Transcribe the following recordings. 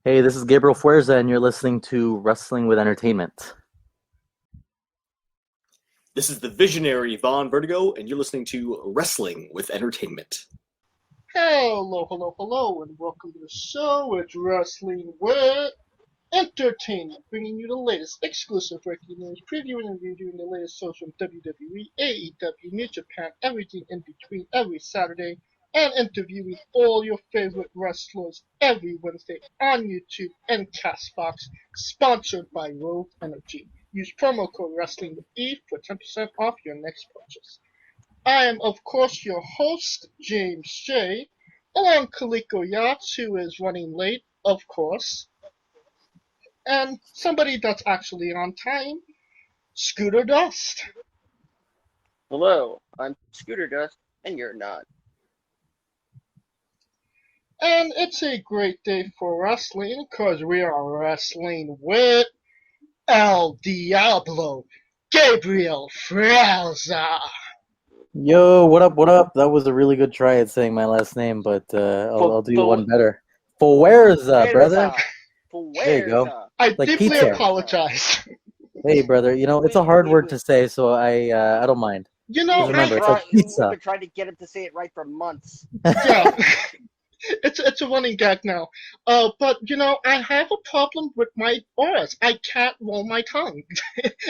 Hey, this is Gabriel Fuerza, and you're listening to Wrestling with Entertainment. This is the visionary Vaughn Vertigo, and you're listening to Wrestling with Entertainment. Hello, and welcome to the show. It's Wrestling with Entertainment, bringing you the latest exclusive breaking news, previewing and reviewing the latest shows from WWE, AEW, New Japan, everything in between every Saturday, and interviewing all your favorite wrestlers every Wednesday on YouTube and Castbox, sponsored by Rogue Energy. Use promo code Wrestling with E for 10% off your next purchase. I am, of course, your host, James J., along Kaliko Yachts, who is running late, of course, and somebody that's actually on time, Scooter Dust. Hello, I'm Scooter Dust, and you're not. And it's a great day for wrestling, because we are wrestling with El Diablo, Gabriel Fuerza. Yo, what up, what up? That was a really good try at saying my last name, but I'll do one better. Fuerza, brother. There you go. I Like deeply pizza. apologize. Hey, brother, you know, it's a hard word to say, so I don't mind. You know, Just remember, it's like pizza. We've been trying to get him to say it right for months. Yeah. It's a running gag now. But you know, I have a problem with my auras. I can't roll my tongue,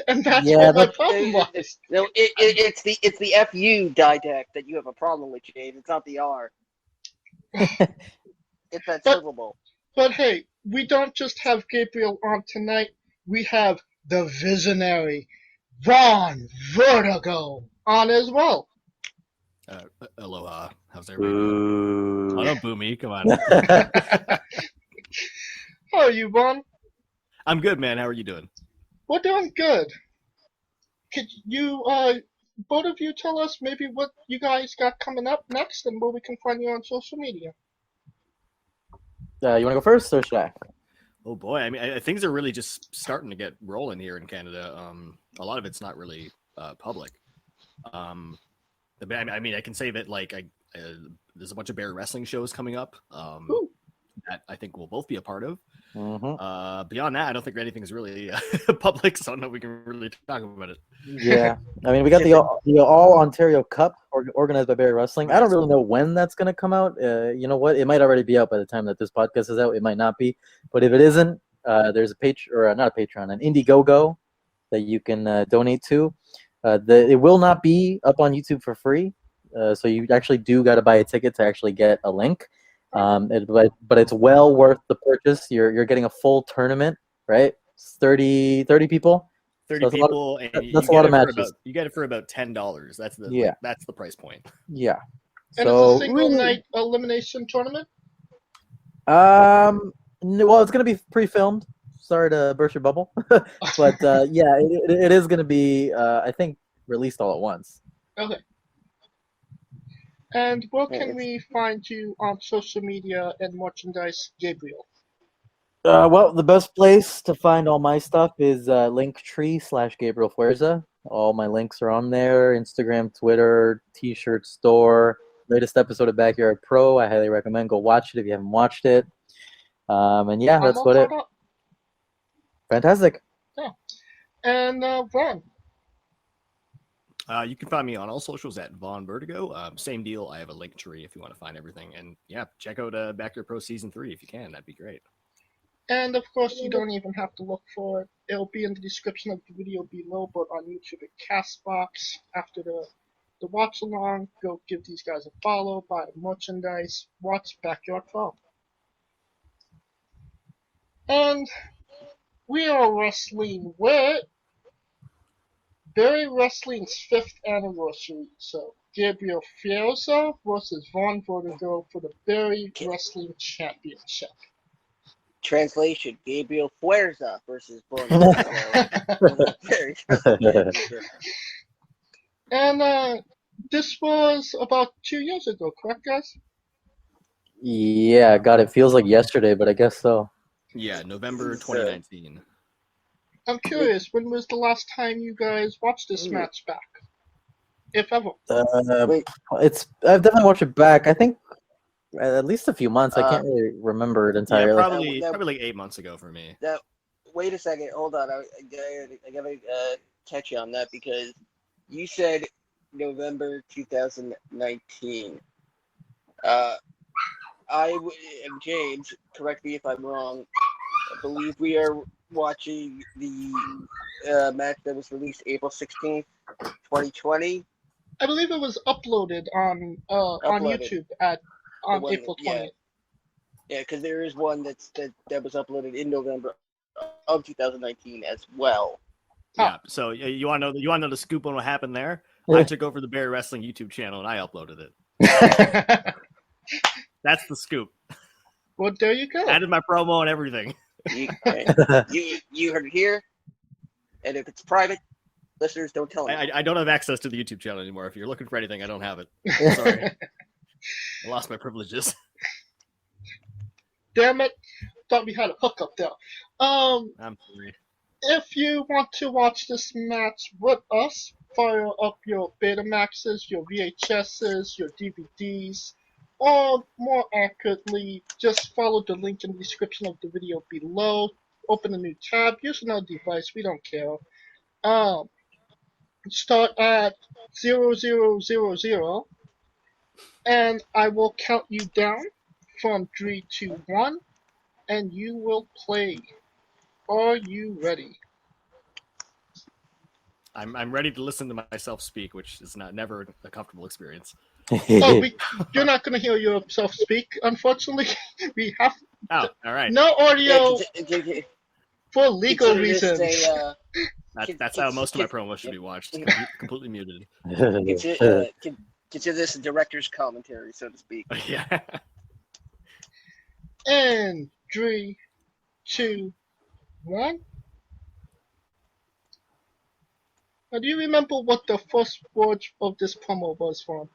and that's what my problem was. No, it's the FU didact that you have a problem with, Jade. It's not the R. It's that syllable. But hey, we don't just have Gabriel on tonight. We have the visionary Vaughn Vertigo on as well. Aloha. How's everybody doing? Oh, don't boo me. Come on. How are you, Vaughn? I'm good, man. How are you doing? We're doing good. Could you, both of you tell us maybe what you guys got coming up next and where we can find you on social media? You want to go first, or should I? Oh, boy. I mean, things are really just starting to get rolling here in Canada. A lot of it's not really public. I mean, I can say that, like, there's a bunch of Barrie wrestling shows coming up that I think we'll both be a part of. Mm-hmm. Beyond that, I don't think anything's really public, so I don't know if we can really talk about it. Yeah. I mean, we got the All Ontario Cup organized by Barrie Wrestling. I don't really know when that's going to come out. You know what? It might already be out by the time that this podcast is out. It might not be. But if it isn't, there's a not a Patreon, an Indiegogo that you can donate to. It will not be up on YouTube for free, so you actually do got to buy a ticket to actually get a link. But it's well worth the purchase. You're getting a full tournament, right? 30 people. 30 people, and that's a lot of matches. You get it for about $10. That's the price point. Yeah. And so it's a single night elimination tournament? Well, it's gonna be pre-filmed. Sorry to burst your bubble, but yeah, it is going to be, I think, released all at once. Okay. And where can we find you on social media and merchandise, Gabriel? Well, the best place to find all my stuff is Linktree/Gabriel Fuerza. All my links are on there: Instagram, Twitter, T-shirt store. Latest episode of Backyard Pro. I highly recommend. Go watch it if you haven't watched it. And yeah, that's what it. Fantastic. Yeah. And Vaughn. You can find me on all socials at Vaughn Vertigo. Same deal. I have a link tree if you want to find everything. And yeah, check out Backyard Pro Season 3 if you can. That'd be great. And of course, you don't even have to look for it. It'll be in the description of the video below, but on YouTube at Castbox. After the watch along, go give these guys a follow, buy merchandise, watch Backyard Pro. And we are wrestling with Barrie Wrestling's 5th anniversary. So, Gabriel Fuerza versus Vaughn Vertigo for the Barrie Wrestling Championship. Translation: Gabriel Fuerza versus Vaughn Vertigo. And this was about 2 years ago, correct, guys? Yeah, God, it feels like yesterday, but I guess so. Yeah, November 2019. I'm curious, when was the last time you guys watched this match back? If ever. I've definitely watched it back. I think at least a few months. I can't really remember it Yeah, entirely. probably like 8 months ago for me. Now, wait a second. Hold on. I gotta catch you on that because you said November 2019. James, correct me if I'm wrong. I believe we are watching the match that was released April 16th, 2020. I believe it was uploaded on YouTube on April 20th. Yeah, because there is one that was uploaded in November of 2019 as well. Yeah. So you want to know the scoop on what happened there? I took over the Barrie Wrestling YouTube channel and I uploaded it. That's the scoop. Well, there you go. Added my promo and everything. You heard it here. And if it's private, listeners don't tell me. I don't have access to the YouTube channel anymore. If you're looking for anything, I don't have it. Sorry. I lost my privileges. Damn it! Thought we had a hookup there. I'm sorry. If you want to watch this match with us, fire up your Betamaxes, your VHSs, your DVDs, or more accurately, just follow the link in the description of the video below. Open a new tab, use another device, we don't care. Start at 0000, and I will count you down from 3 to 1, and you will play. Are you ready? I'm ready to listen to myself speak, which is never a comfortable experience. You're not going to hear yourself speak, unfortunately. We have all right. no audio for legal reasons. That's how most of my promos should be watched. Completely muted. Consider this a director's commentary, so to speak. Yeah. And 3, 2, 1. Now, do you remember what the first word of this promo was from?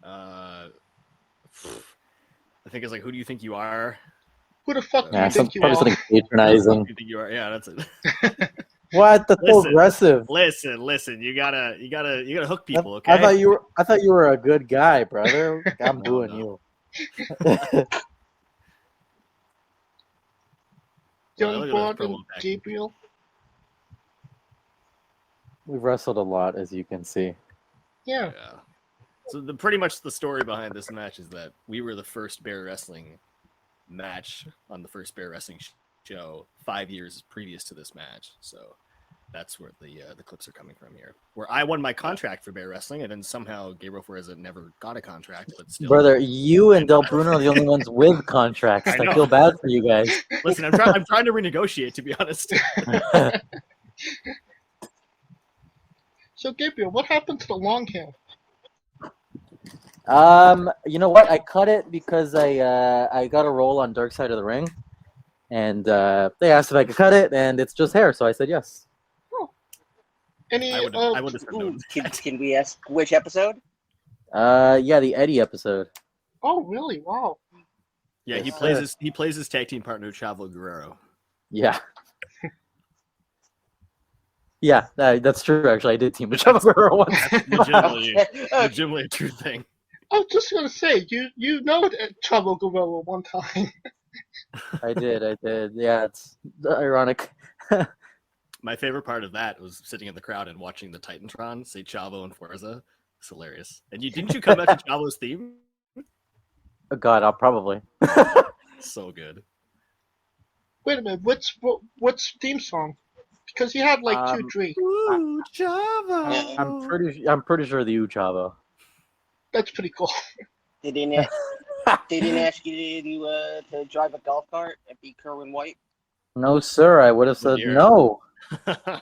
I think it's like, who do you think you are? Who the fuck do you think you probably are? something patronizing. Who do you think you are? Yeah, that's it. What? That's so aggressive. Listen. You gotta hook people. Okay. I thought you were a good guy, brother. I'm doing you. Young Broad and Gabriel. We've wrestled a lot, as you can see. Yeah. So pretty much the story behind this match is that we were the first Barrie Wrestling match on the first Barrie Wrestling show 5 years previous to this match. So that's where the clips are coming from here. Where I won my contract for Barrie Wrestling, and then somehow Gabriel Fuerza never got a contract, but still. Brother, you and Del Bruno are the only ones with contracts. I feel bad for you guys. Listen, I'm trying to renegotiate, to be honest. So Gabriel, what happened to the long hair? You know what? I cut it because I got a role on Dark Side of the Ring, and they asked if I could cut it, and it's just hair, so I said yes. Oh. I would have known. Can we ask which episode? Yeah, the Eddie episode. Oh, really? Wow. Yeah, he plays his tag team partner Chavo Guerrero. Yeah. Yeah, that's true. Actually, I did team with Chavo Guerrero once. Legitimately a true thing. I was just gonna say, you know Chavo Guerrero one time. I did. Yeah, it's ironic. My favorite part of that was sitting in the crowd and watching the Titantron say Chavo and Fuerza. It's hilarious. And didn't you come out to Chavo's theme? Oh, God, I'll probably. So good. Wait a minute, what's theme song? Because he had like 2, 3. Ooh, Chavo. I'm pretty sure the Chavo. That's pretty cool. They didn't ask you to drive a golf cart and be Kerwin White? No, sir. I would have said no. I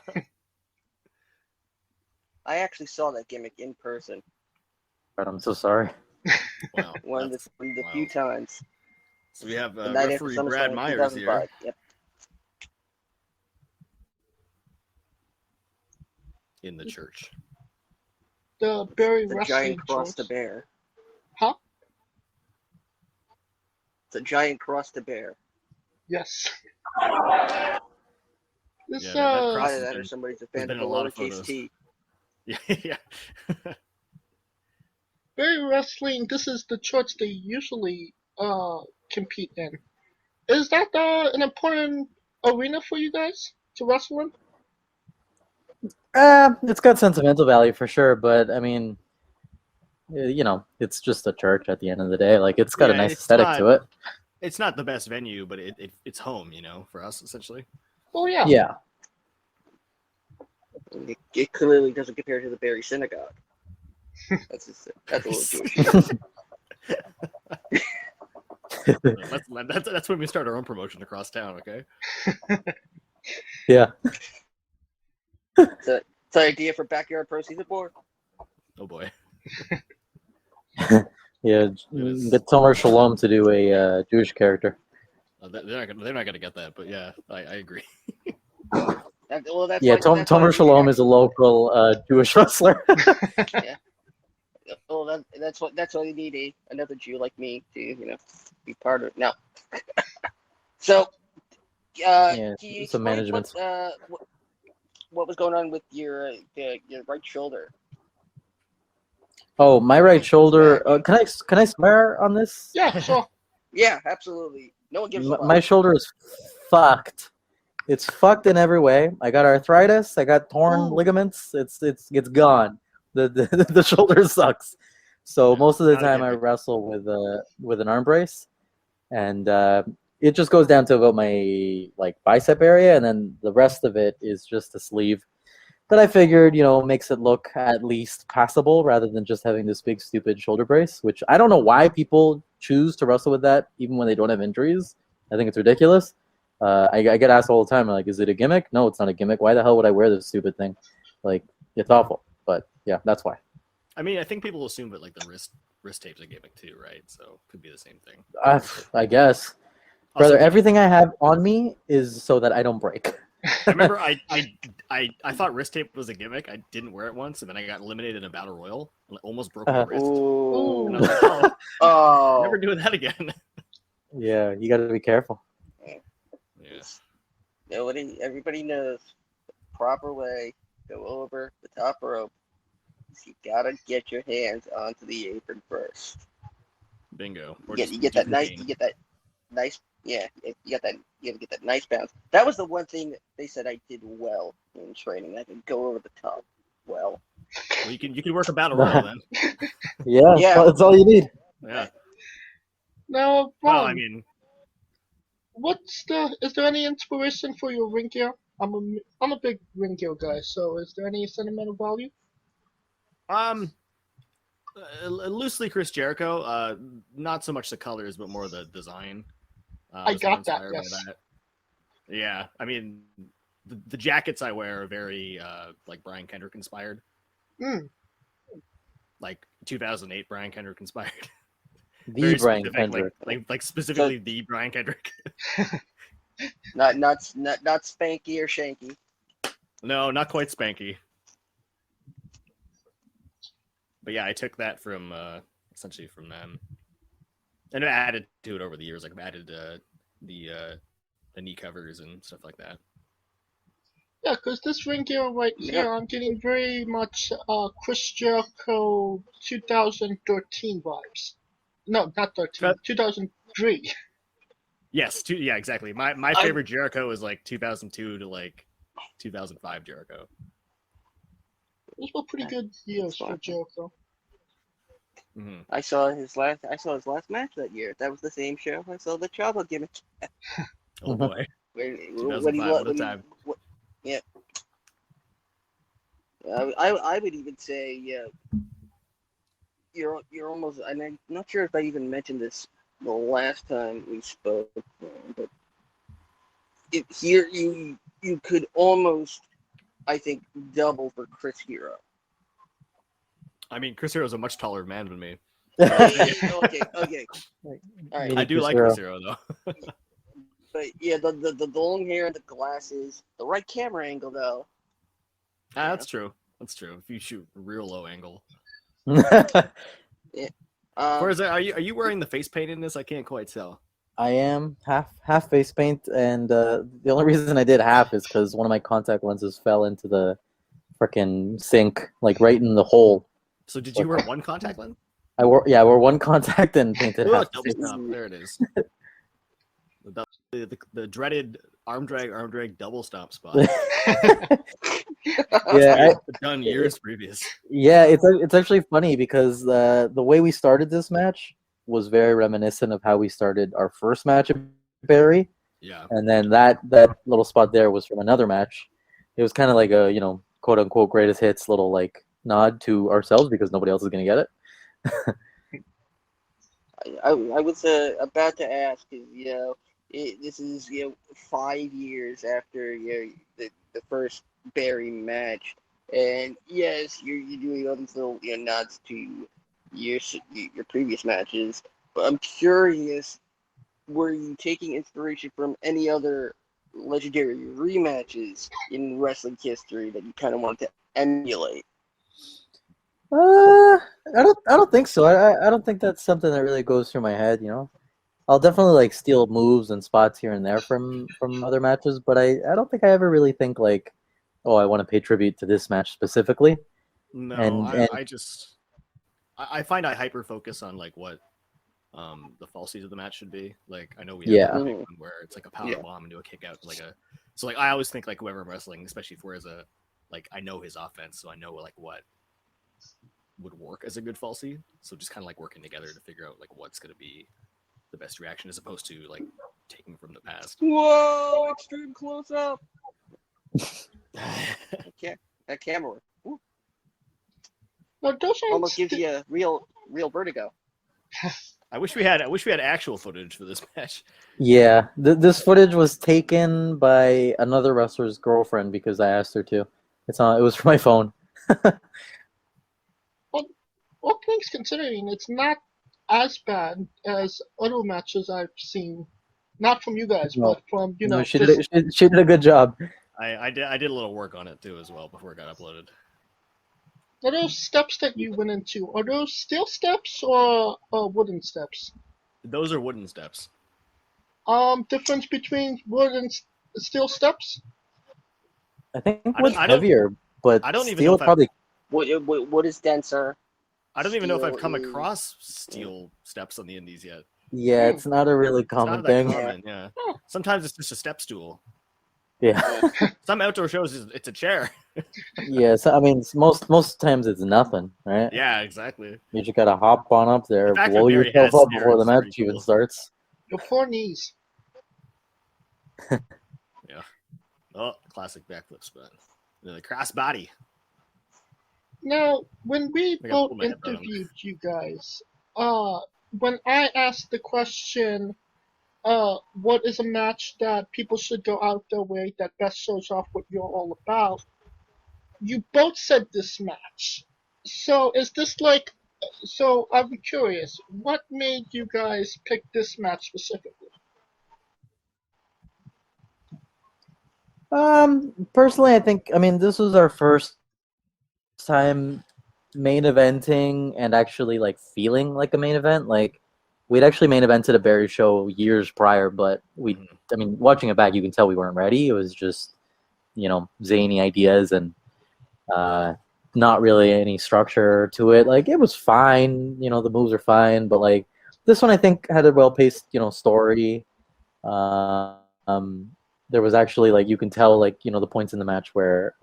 actually saw that gimmick in person. But I'm so sorry. Wow, one of the few times. So we have referee Brad Myers here. Yep. In the church. The Barrie The Wrestling giant cross church. to bear. Huh? It's a giant cross to bear. Yes. This that cross Either that or somebody's a fan of been in a lot of lowercase photos. t. Yeah. Barrie Wrestling, this is the church they usually compete in. Is that an important arena for you guys to wrestle in? It's got sentimental value for sure, but I mean, you know, it's just a church at the end of the day. Like, it's got a Yeah, nice it's aesthetic not- to it. It's not the best venue, but it's home, you know, for us essentially. Oh yeah. Yeah. It clearly doesn't compare to the Barrie Synagogue. That's a little Jewish. That's when we start our own promotion across town. Okay. Yeah. It's an idea for Backyard Pro Season 4. Oh boy. Yeah. Get Tomer Shalom to do a Jewish character. They're not gonna get that, but yeah, I agree. Yeah, Tomer Shalom is a local Jewish wrestler. Well, that's why you need another Jew like me to be part of it. Now, so Yeah, can you some explain management. what was going on with your right shoulder? Oh, my right shoulder. Can I swear on this? Yeah, sure. Yeah, absolutely. No one gives a fuck. My shoulder is fucked. It's fucked in every way. I got arthritis. I got torn ligaments. It's gone. The shoulder sucks. So most of the not a time I gimmick. wrestle with an arm brace, and it just goes down to about my bicep area, and then the rest of it is just a sleeve that I figured makes it look at least passable rather than just having this big stupid shoulder brace. Which I don't know why people choose to wrestle with that even when they don't have injuries. I think it's ridiculous. I get asked all the time, like, is it a gimmick? No, it's not a gimmick. Why the hell would I wear this stupid thing? Like, it's awful. But yeah, that's why. I mean, I think people assume that the wrist tape's a gimmick too, right? So it could be the same thing. I guess. Also, Brother, everything I have on me is so that I don't break. I remember I thought wrist tape was a gimmick. I didn't wear it once, and then I got eliminated in a battle royal and almost broke my wrist. Ooh. And I was like, Oh. never doing that again. Yeah, you got to be careful. Yeah. Everybody knows the proper way to go over the top rope is you gotta get your hands onto the apron first. Bingo. You get that nice yeah, you gotta get that nice bounce. That was the one thing that they said I did well in training. I could go over the top well. Well, you can work a battle royal then. Yeah, that's all you need. Yeah. Now, Well, Vaughn, I mean, is there any inspiration for your ring gear? I'm a big ring gear guy, so is there any sentimental value? loosely Chris Jericho. Not so much the colors, but more the design. I was more got that, inspired by yes. that. Yeah, I mean, the jackets I wear are very like Brian Kendrick inspired. Mm. Like 2008 Brian Kendrick inspired. The Very Brian specific, Kendrick. like specifically the Brian Kendrick. Not Spanky or Shanky. No, not quite Spanky. But yeah, I took that from essentially from them, and I added to it over the years. Like I've added the knee covers and stuff like that. Yeah, because this ring gear right here, I'm getting very much Chris Jericho 2013 vibes. No, not 13, 2003. Yes, yeah, exactly. My favorite Jericho is like 2002 to like 2005 Jericho. Those were pretty good years for Jericho. Mm-hmm. I saw his last match that year. That was the same show. I saw the travel gimmick. Oh boy, When 2005, what a time. Yeah. I would even say you're almost. I'm not sure if I even mentioned this the last time we spoke, but here you could almost, I think, double for Chris Hero. I mean, Chris Hero's a much taller man than me. Okay. All right. I do like Chris Hero though. But yeah, the long hair and the glasses, the right camera angle though. That's true. That's true. If you shoot real low angle. Whereas are you wearing the face paint in this? I can't quite tell. I am half face paint, and the only reason I did half is because one of my contact lenses fell into the frickin' sink, like right in the hole. So did you wear one contact lens? I wore one contact and painted Ooh, half the double face. stomp. There it is. The dreaded arm drag double stomp spot. Yeah, Done years previous. yeah. It's actually funny because the way we started this match was very reminiscent of how we started our first match at Barrie, Yeah. and then that little spot there was from another match. It was kind of like a quote unquote greatest hits little like nod to ourselves because nobody else is gonna get it. I was about to ask, this is 5 years after the first Barry match, and yes, you're doing all these little nods to your previous matches, but I'm curious, were you taking inspiration from any other legendary rematches in wrestling history that you kind of want to emulate? I don't think so. I don't think that's something that really goes through my head. I'll definitely like steal moves and spots here and there from other matches, but I don't think I ever really think like, oh, I want to pay tribute to this match specifically. No, And I find I hyper focus on like what the falsies of the match should be. Like I know we Yeah. have one where it's like a power bomb into a kick out, so like I always think like whoever I'm wrestling, especially Fuerza, like I know his offense, so I know like what would work as a good falsie. So just kind of like working together to figure out like what's gonna be the best reaction as opposed to like taking from the past. Whoa! Extreme close up. That camera work. Now, those aren't Almost gives you a real vertigo. I wish we had actual footage for this match. yeah, this footage was taken by another wrestler's girlfriend because I asked her to. It was for my phone. all things considering, it's not as bad as other matches I've seen. Not from you guys, No. but from No, she did a good job. I did a little work on it too as well before it got uploaded. Are those steps that you went into, are those steel steps or wooden steps? Those are wooden steps. Difference between wood and steel steps? I think I wood's don't- heavier, but I don't even know steel if probably. What is denser? I don't even know if I've come Steel is- across steel steps on the indies yet. Yeah, it's not a really It's common not that thing. common, yeah. Sometimes it's just a step stool. Yeah, Some outdoor shows it's a chair. yeah. So I mean, most times it's nothing, right? Yeah, exactly. You just gotta hop on up there, The fact that blow Barry yourself has up before the stairs is match pretty even cool. starts. Your poor knees. Oh, classic backflip spot. The cross body. Now, when we I gotta both pull my head down. interviewed you guys, when I asked the question, what is a match that people should go out their way that best shows off what you're all about, you both said this match. So is this like, so I'm curious, what made you guys pick this match specifically? Personally, I mean, this was our first time main eventing and actually like feeling like a main event. Like we'd actually main evented a Barry show years prior, but I mean, watching it back, you can tell we weren't ready. It was just, zany ideas and not really any structure to it. Like it was fine, the moves are fine, but like this one I think had a well-paced, story. There was actually like you can tell like the points in the match where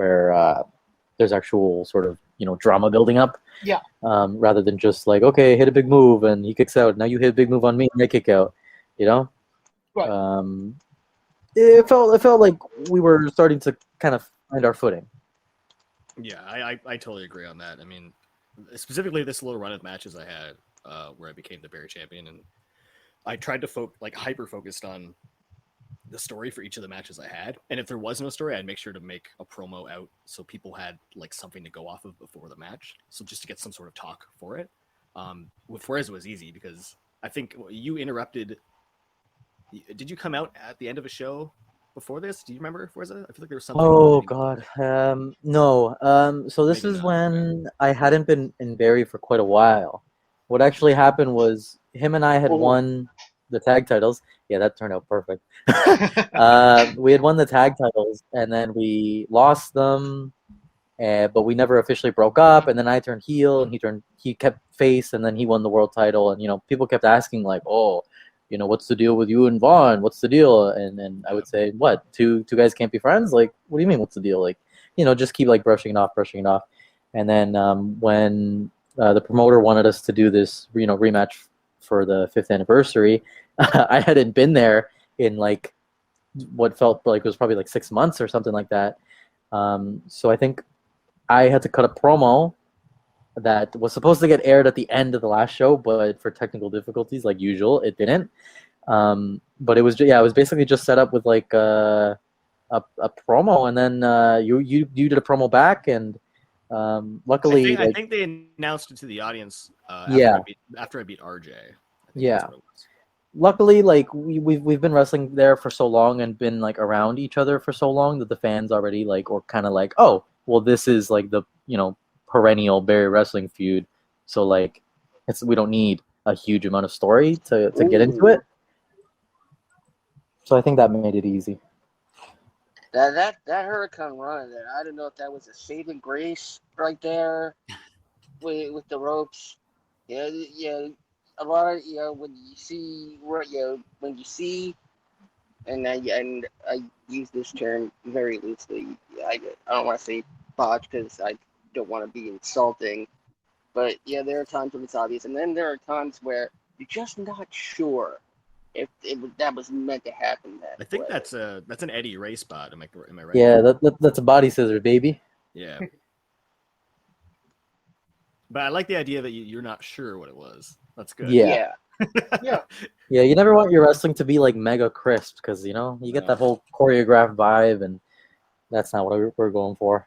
there's actual sort of drama building up. Yeah. Rather than just like, okay, hit a big move and he kicks out. Now you hit a big move on me and I kick out. Right. It felt like we were starting to kind of find our footing. Yeah, I totally agree on that. I mean, specifically this little run of matches I had where I became the Barry champion, and I tried to hyper focused on the story for each of the matches I had. And if there was no story, I'd make sure to make a promo out so people had like something to go off of before the match. So just to get some sort of talk for it. With Fuerza it was easy because I think you interrupted. Did you come out at the end of a show before this? Do you remember Fuerza? I feel like there was something. Oh God, no. So this Maybe is not. when I hadn't been in Barrie for quite a while. What actually happened was him and I had won the tag titles. Yeah, that turned out perfect. We had won the tag titles, and then we lost them but we never officially broke up. And then I turned heel, and he kept face, and then he won the world title. And people kept asking like, "Oh, what's the deal with you and Vaughn? What's the deal?" And I would say, "What? Two guys can't be friends? Like, what do you mean? What's the deal? Like, just keep like brushing it off." And then when the promoter wanted us to do this, rematch for the 5th anniversary, I hadn't been there in like what felt like it was probably like 6 months or something like that. So I think I had to cut a promo that was supposed to get aired at the end of the last show, but for technical difficulties, like usual, it didn't. But it was basically just set up with like a promo, and then you did a promo back, and luckily, I think they announced it to the audience. After I beat RJ. Yeah. Luckily, like we've been wrestling there for so long and been like around each other for so long that the fans already like or kind of like, oh, well, this is like the perennial Barrie wrestling feud, so like we don't need a huge amount of story to get into it. So I think that made it easy. That Hurricane run there, I don't know if that was a saving grace right there with the ropes. Yeah, a lot of when you see and I use this term very loosely. I don't want to say botch because I don't want to be insulting, but yeah, there are times when it's obvious, and then there are times where you're just not sure if that was meant to happen. I think that's an Eddie Ray spot. Am I right? Yeah, that's a body scissor, baby. Yeah. But I like the idea that you're not sure what it was. That's good. Yeah. Yeah. Yeah, you never want your wrestling to be like mega crisp because you get that whole choreographed vibe, and that's not what we're going for.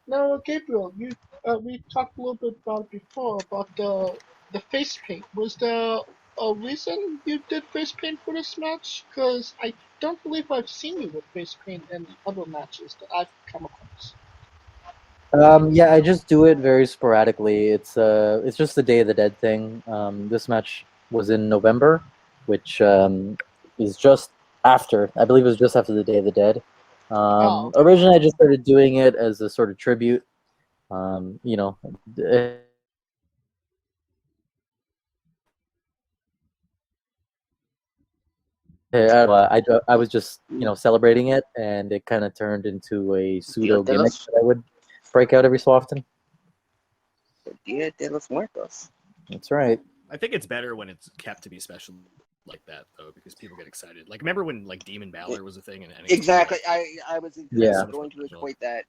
Now, Gabriel, we talked a little bit about it before about the face paint. Was there a reason you did face paint for this match? Because I don't believe I've seen you with face paint in other matches that I've come across. Yeah, I just do it very sporadically. It's just the Day of the Dead thing. This match was in November, which is just after. I believe it was just after the Day of the Dead. Okay. Originally, I just started doing it as a sort of tribute. I was just celebrating it, and it kind of turned into a pseudo gimmick that I would break out every so often. Dia de los Muertos. That's right. I think it's better when it's kept to be special like that, though, because people get excited. Like, remember when like Demon Balor was a thing? And exactly. I was going to equate that.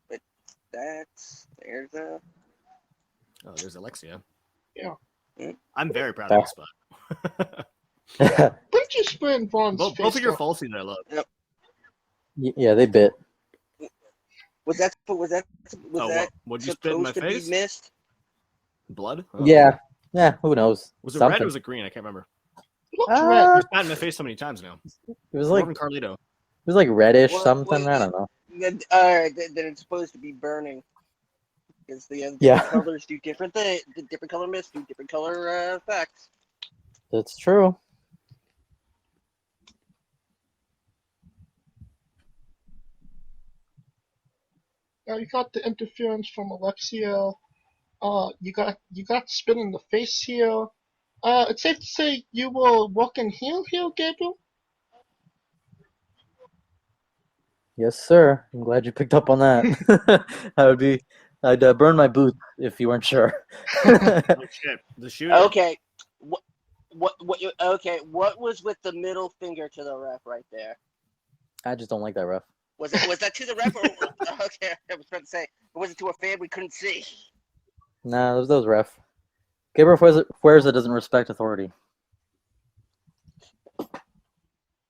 But there's Alexia. Yeah. I'm very proud of this spot. Where'd you spin Vaughn's face? Both of your falsies I love. Yep. Yeah, they bit. Was that what'd you spit in my supposed to face? be missed? Blood? Oh. Yeah, who knows? Was it red or was it green? I can't remember. It looks red. It's not in my face so many times now. It was like Carlito. It was like reddish something. I don't know. Then it's supposed to be burning. Because the different colors do different things. The different color mist do different color effects. That's true. Now you got the interference from Alexia. You got spin in the face here. It's safe to say you were walking heel here, Gabriel. Yes, sir. I'm glad you picked up on that. I'd burn my boot if you weren't sure. Oh, shit. The shooter. Okay. What was with the middle finger to the ref right there? I just don't like that ref. Was that to the ref? Okay, I was about to say, was it to a fan we couldn't see? Nah, that was ref. Gabriel Fuerza doesn't respect authority.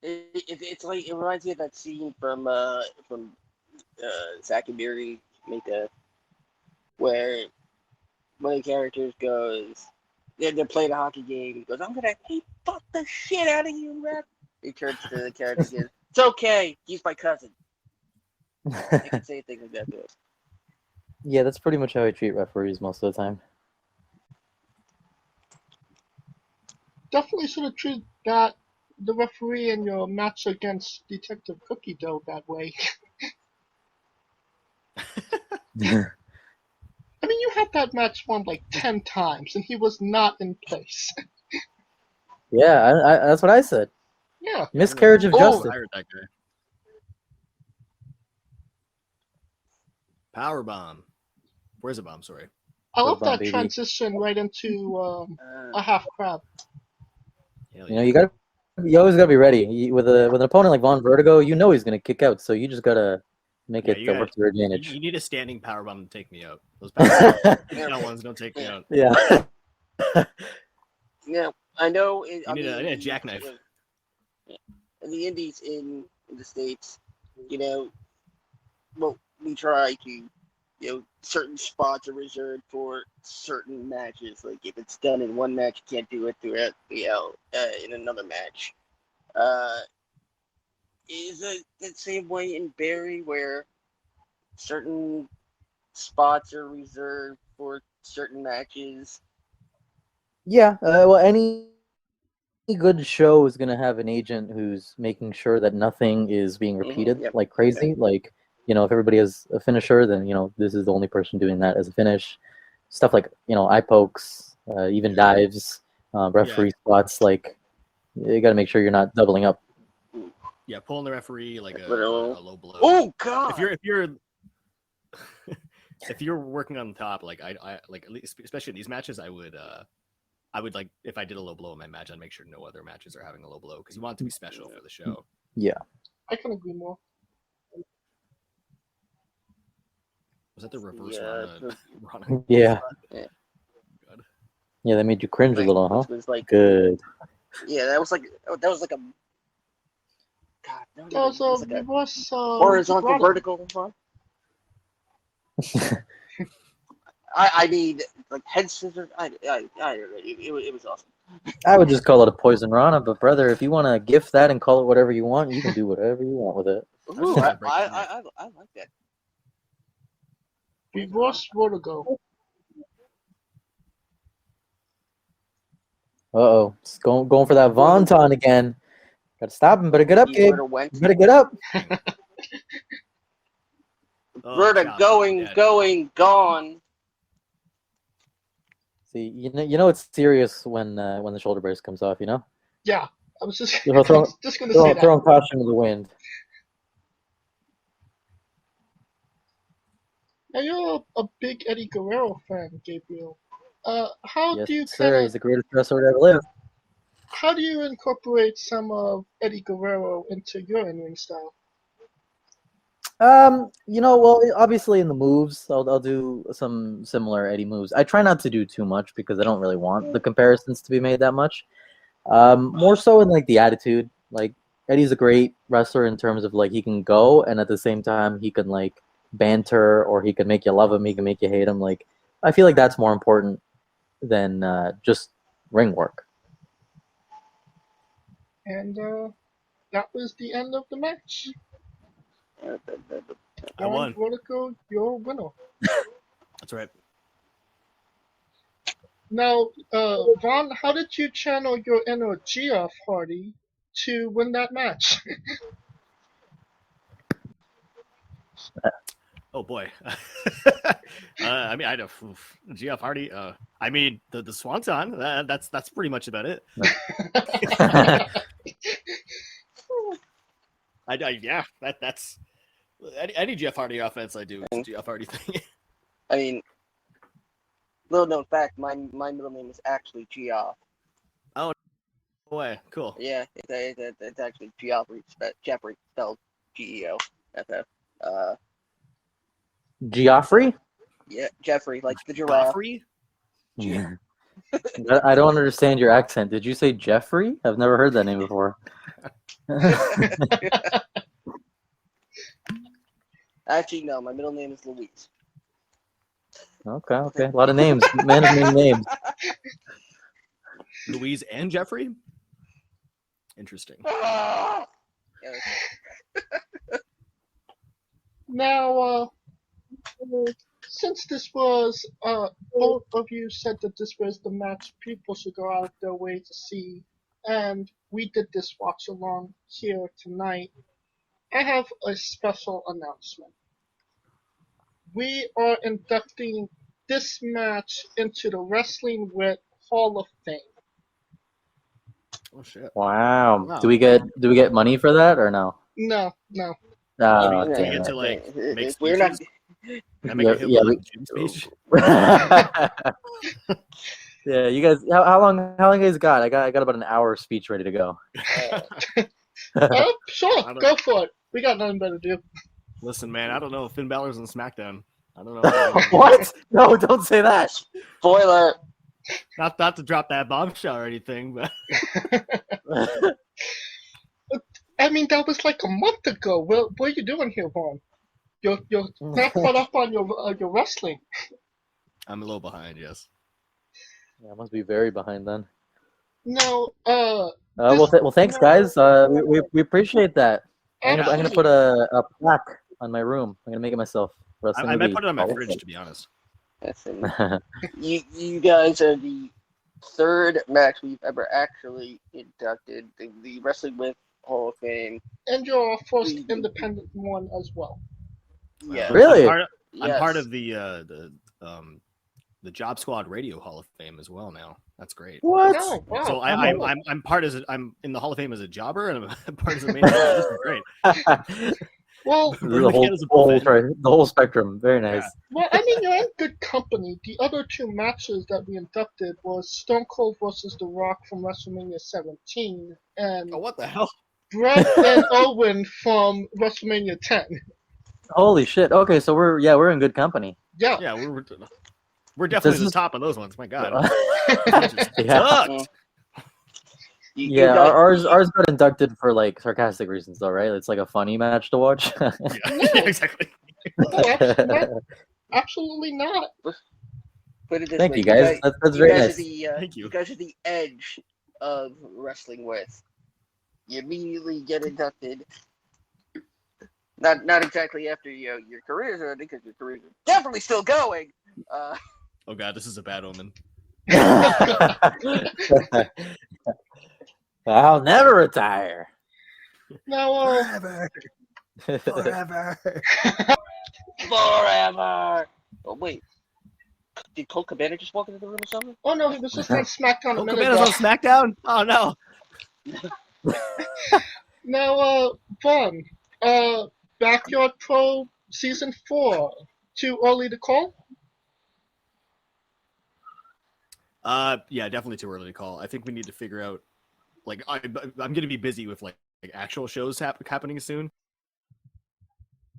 It's like it reminds me of that scene from Zack and Miri Mika, where one of the characters goes, they're playing a hockey game. He goes, "I'm gonna fuck the shit out of you, ref." He turns to the character and goes, "It's okay. He's my cousin." You can say things like that to us. Yeah, that's pretty much how I treat referees most of the time. Definitely should have treated the referee in your match against Detective Cookie Dough that way. I mean, you had that match won like 10 times, and he was not in place. Yeah, that's what I said. Yeah. Miscarriage of Oh, justice. I heard that guy. Power bomb. Where's a bomb? Sorry. I love Bomb, that baby. transition right into a half crab. Hell You know, yeah. you always gotta be ready. With an opponent like Vaughn Vertigo, you know he's gonna kick out, so you just gotta make Yeah, it you gotta- work to your advantage. You need a standing power bomb to take me out. Those power down ones don't take me out. Yeah. Yeah, I know. You need a jackknife. In the indies in the States, well, we try to, certain spots are reserved for certain matches. Like if it's done in one match, you can't do it throughout in another match. Is it the same way in Barrie where certain spots are reserved for certain matches? Yeah. Well, any good show is gonna have an agent who's making sure that nothing is being repeated Yep. like crazy. Like, if everybody has a finisher, then this is the only person doing that as a finish. Stuff like eye pokes, even dives, referee spots. Like, you got to make sure you're not doubling up. Yeah, pulling the referee like a Little- low blow. Oh God! If you're if you're working on the top, like I like at least, especially in these matches, I would like, if I did a low blow in my match, I'd make sure no other matches are having a low blow because you want it to be special for the show. Yeah. I can agree more. Was that the reverse Yeah, Rana? Yeah. Yeah. God. Yeah, that made you cringe a little, huh? Which was like, Good. yeah, that was like a God. That That was was like a reverse horizontal Rana. vertical one. I mean, like head scissors. It was awesome. I would just call it a poison Rana, but brother, if you want to gift that and call it whatever you want, you can do whatever you want with it. was Ooh, just I gonna break his neck. like that. Reverse Vertigo. Uh-oh. It's going for that Vonton again. Gotta stop him. Better get up, He Gabe. sort of went. Better get up. Oh, Verta chop, going, dead. gone. See, you know it's serious when the shoulder brace comes off, Yeah, I was just, Throw- throw- just going to say that. Throwing caution to the wind. Now, you're a big Eddie Guerrero fan, Gabriel. How Yes, do you sir. kind He's the greatest wrestler to ever live. how do you incorporate some of Eddie Guerrero into your in-ring style? Well, obviously in the moves, I'll do some similar Eddie moves. I try not to do too much because I don't really want the comparisons to be made that much. More so in like the attitude. Like Eddie's a great wrestler in terms of like he can go and at the same time he can like banter or he can make you love him, he can make you hate him. Like I feel like that's more important than just ring work. And that was the end of the match. I won. Vertigo, your winner. That's right. Now, Vaughn, how did you channel your inner Geoff Hardy to win that match? Oh boy. I mean, I know Geoff Hardy. I mean, the Swanton. That's pretty much about it. Yeah. That's any Geoff Hardy offense I do. It's a Geoff Hardy thing. I mean, little known fact, my middle name is actually Geoff. Oh, boy, cool. Yeah, it's actually Geoffrey, Jeffrey, spelled Geoff. Geoffrey? Yeah, Jeffrey, like the giraffe. Joffrey? Yeah. I don't understand your accent. Did you say Jeffrey? I've never heard that name before. Actually, no, my middle name is Louise. Okay. A lot of names. Man of many names. Louise and Jeffrey? Interesting. Now, since this was, both of you said that this was the match people should go out their way to see, and we did this watch along here tonight, I have a special announcement. we are inducting this match into the Wrestling with Hall of Fame. Oh shit! Wow. Wow. Do we get money for that or no? No. Oh, Do we damn get it. to like make If we're not. speeches? Can I make a Yeah, Hitler speech? Yeah, you guys. How long you guys got? I got about an hour speech ready to go. Sure, I don't- go for it. We got nothing better to do. Listen, man, I don't know if Finn Balor's on SmackDown. I don't know. What? No, don't say that. Spoiler. Not to drop that bombshell or anything, but I mean, that was like a month ago. What are you doing here, Vaughn? You're not caught up on your wrestling. I'm a little behind. Yes. Yeah, I must be very behind then. No, Well, thanks, guys. We appreciate that. I'm gonna put a plaque on my room. I'm gonna make it myself. Wrestling I might with put it on my the- fridge, to be honest. Listen, you guys are the third match we've ever actually inducted the Wrestling with Hall of Fame. and you're our first independent one as well. Yeah. Really? I'm part of the Job Squad Radio Hall of Fame as well now. That's great. What? Oh, wow. So I'm part as I'm in the Hall of Fame as a jobber and I'm part as a main event. This is great. Well, the whole spectrum. Very nice. well, I mean, you're in good company. The other two matches that we inducted was Stone Cold versus The Rock from WrestleMania 17 and Oh, what the hell? Brett and Owen from WrestleMania 10. Holy shit. Okay, so we're in good company. Yeah. Yeah, we're definitely the top of those ones. My God. Yeah. Sucked. Yeah, ours got inducted for like sarcastic reasons though, right? It's like a funny match to watch. Yeah, exactly. No, absolutely not. Put it this Thank way, you guys. That's very nice. Thank you. You guys are the edge of Wrestling With. You immediately get inducted. Not exactly after your careers are ending, because your careers are definitely still going. Oh God, this is a bad omen. I'll never retire. Now, Forever. Forever. Oh wait, did Colt Cabana just walk into the room or something? oh no, he was just on SmackDown a Oh, minute Cabana's ago. on SmackDown? Oh no. Now, Vaughn, Backyard Pro Season 4. Too early to call? Yeah, definitely too early to call. I think we need to figure out. Like, I'm gonna be busy with like actual shows happening soon.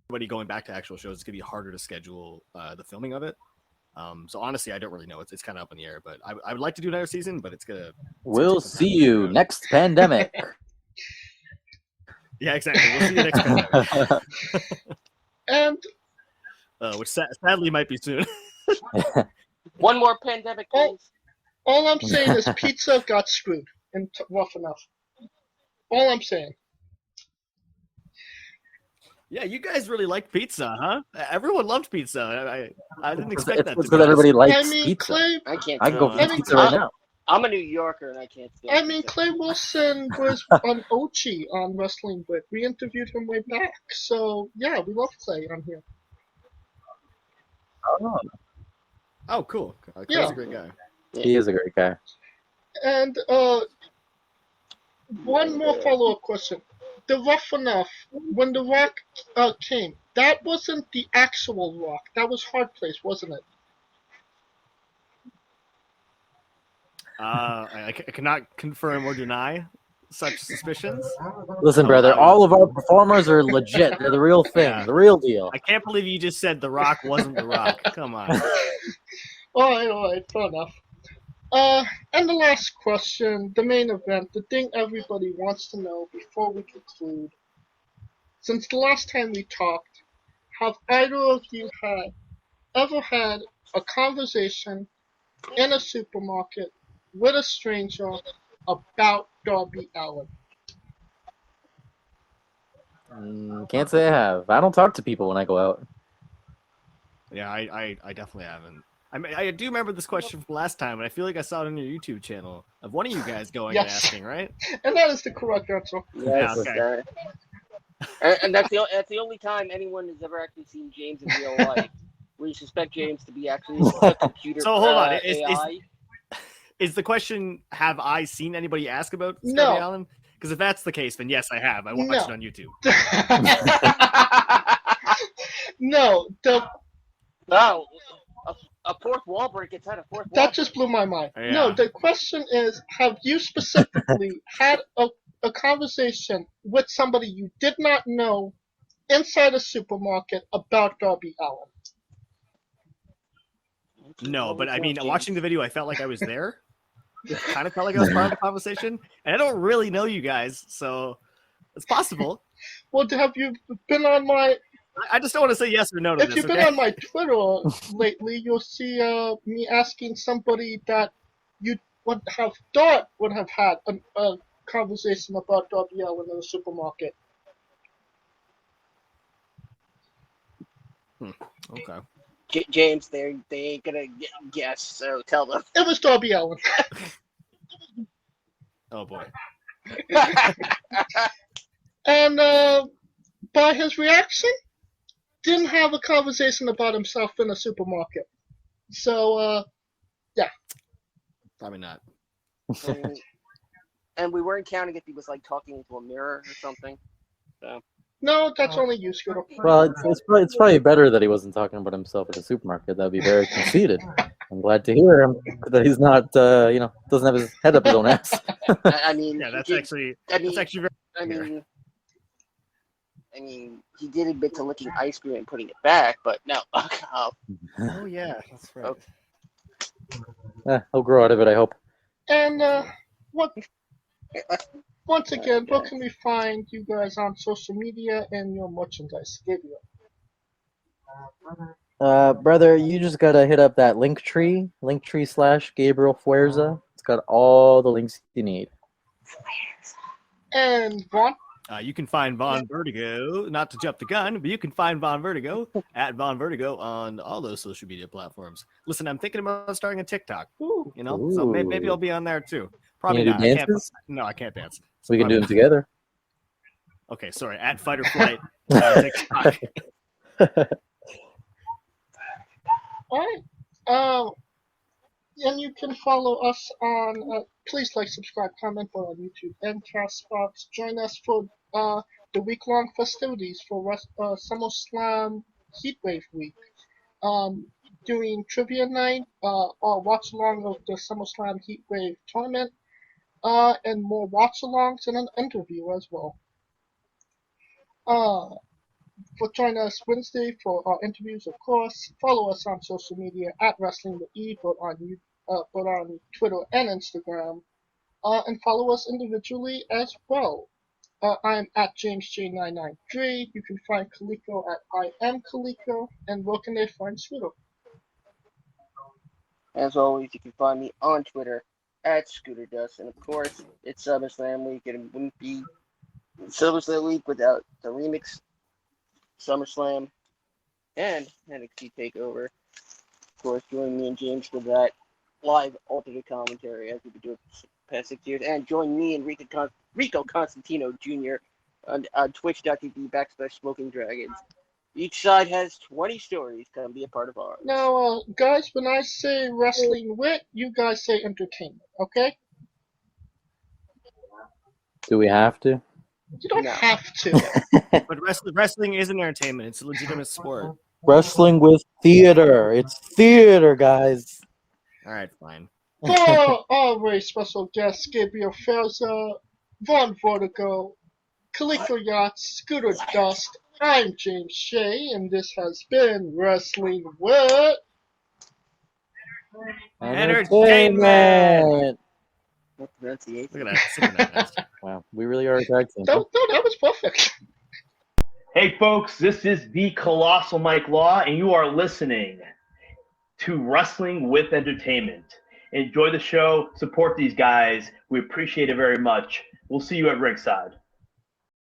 Everybody going back to actual shows, it's gonna be harder to schedule the filming of it. So honestly, I don't really know. It's kind of up in the air. But I would like to do another season, but it's gonna. We'll see you next pandemic. Yeah, exactly. We'll see you next pandemic. And Which sadly might be soon. One more pandemic, please. all I'm saying is pizza got screwed and rough enough. All I'm saying. Yeah, you guys really like pizza, huh? Everyone loved pizza. I didn't expect that. It's because everybody likes I mean, pizza. Clay. I can't. I can go for I mean, pizza right now. I'm a New Yorker and I can't. I mean, Clay Wilson was on Ochi on Wrestling With. We interviewed him way back. So, yeah, we love Clay on here. Oh, cool. Clay's Yeah. a great guy. He is a great guy. And one more follow-up question. The Rough Enough, when The Rock came, that wasn't the actual Rock. That was Hard Place, wasn't it? I cannot confirm or deny such suspicions. Listen, brother, all of our performers are legit. They're the real thing, Yeah. the real deal. I can't believe you just said The Rock wasn't The Rock. Come on. All right, fair enough. And the last question, the main event, the thing everybody wants to know before we conclude. Since the last time we talked, have either of you ever had a conversation in a supermarket with a stranger about Darby Allin? Can't say I have. I don't talk to people when I go out. Yeah, I definitely haven't. I do remember this question from last time, and I feel like I saw it on your YouTube channel of one of you guys going and Yes. asking, right? And that is the correct answer. Yes, okay. and that's the only time anyone has ever actually seen James in real life. We suspect James to be actually a computer. So hold on, AI. is the question, have I seen anybody ask about No. Darby Allin? Because if that's the case, then yes, I have. I watched No. it on YouTube. No, No, a fourth wall break gets out of fourth wall. that just blew my mind. Yeah. No, the question is, have you specifically had a conversation with somebody you did not know inside a supermarket about Darby Allin? No, but I mean, watching the video, I felt like I was there. Kind of felt like I was part of the conversation, and I don't really know you guys, so it's possible. Well, have you been on my? I just don't want to say yes or no to If this. you've been Okay? on my Twitter lately, you'll see me asking somebody that you would have thought would have had a conversation about Darby Allin in the supermarket. Okay. James, they ain't gonna guess, so tell them. It was Darby Allin. Oh boy. And by his reaction, didn't have a conversation about himself in a supermarket. So, Probably not. And we weren't counting if he was like talking into a mirror or something. no, that's only you, Scooter. Well, it's probably better that he wasn't talking about himself at a supermarket. That'd be very conceited. I'm glad to hear him that he's not, doesn't have his head up his own ass. I mean, Yeah, that's he, actually I mean, that's actually very. I mean, he did admit to licking ice cream and putting it back, but no. Oh yeah, that's right. He'll grow out of it, I hope. And once again, where can we find you guys on social media and your merchandise? Gabriel. Brother, you just gotta hit up that Linktree / Gabriel Fuerza. It's got all the links you need. And Vaughn. You can find Vaughn Vertigo, not to jump the gun, but you can find Vaughn Vertigo at Vaughn Vertigo on all those social media platforms. Listen, I'm thinking about starting a TikTok. Ooh. So maybe I'll be on there too. Probably You not. gonna do dances? I can't dance. So we can do them Probably together. not. Okay, sorry. At Fight or Flight on TikTok. All right. And you can follow us on. Please like, subscribe, comment on YouTube and Castbox. Join us for the week-long festivities for SummerSlam Heatwave Week. Doing trivia night, or watch along of the SummerSlam Heatwave tournament, and more watch-alongs and an interview as well. Join us Wednesday for our interviews, of course. Follow us on social media at Wrestling with E, both on Twitter and Instagram. And follow us individually as well. I'm at JamesJ993. You can find Kaliko at I am Kaliko. And where can they find Scooter? As always, you can find me on Twitter at ScooterDust. And of course, it's SummerSlam Week, and it wouldn't be SummerSlam Week without the remix SummerSlam and NXT TakeOver. Of course, join me and James for that live alternate commentary as we've been doing for the past 6 years. And join me and Rico Constantino Jr. on twitch.tv/Smoking Dragons. Each side has 20 stories. Come be a part of ours. Now, guys, when I say wrestling wit, you guys say entertainment, okay? Do we have to? You don't No. have to. But wrestling is an entertainment. It's a legitimate sport. Wrestling with theater. It's theater, guys. All right, fine. For our very special guests, Gabriel Fuerza, Vaughn Vertigo, Kaliko Yachts, Scooter Dust, I'm James Shea, and this has been Wrestling with Entertainment. What pronunciation? Look at that. Synchronized. Wow, we really are a tag team. No, that was perfect. Hey folks, this is the Colossal Mike Law, and you are listening to Wrestling with Entertainment. Enjoy the show, support these guys. We appreciate it very much. We'll see you at ringside.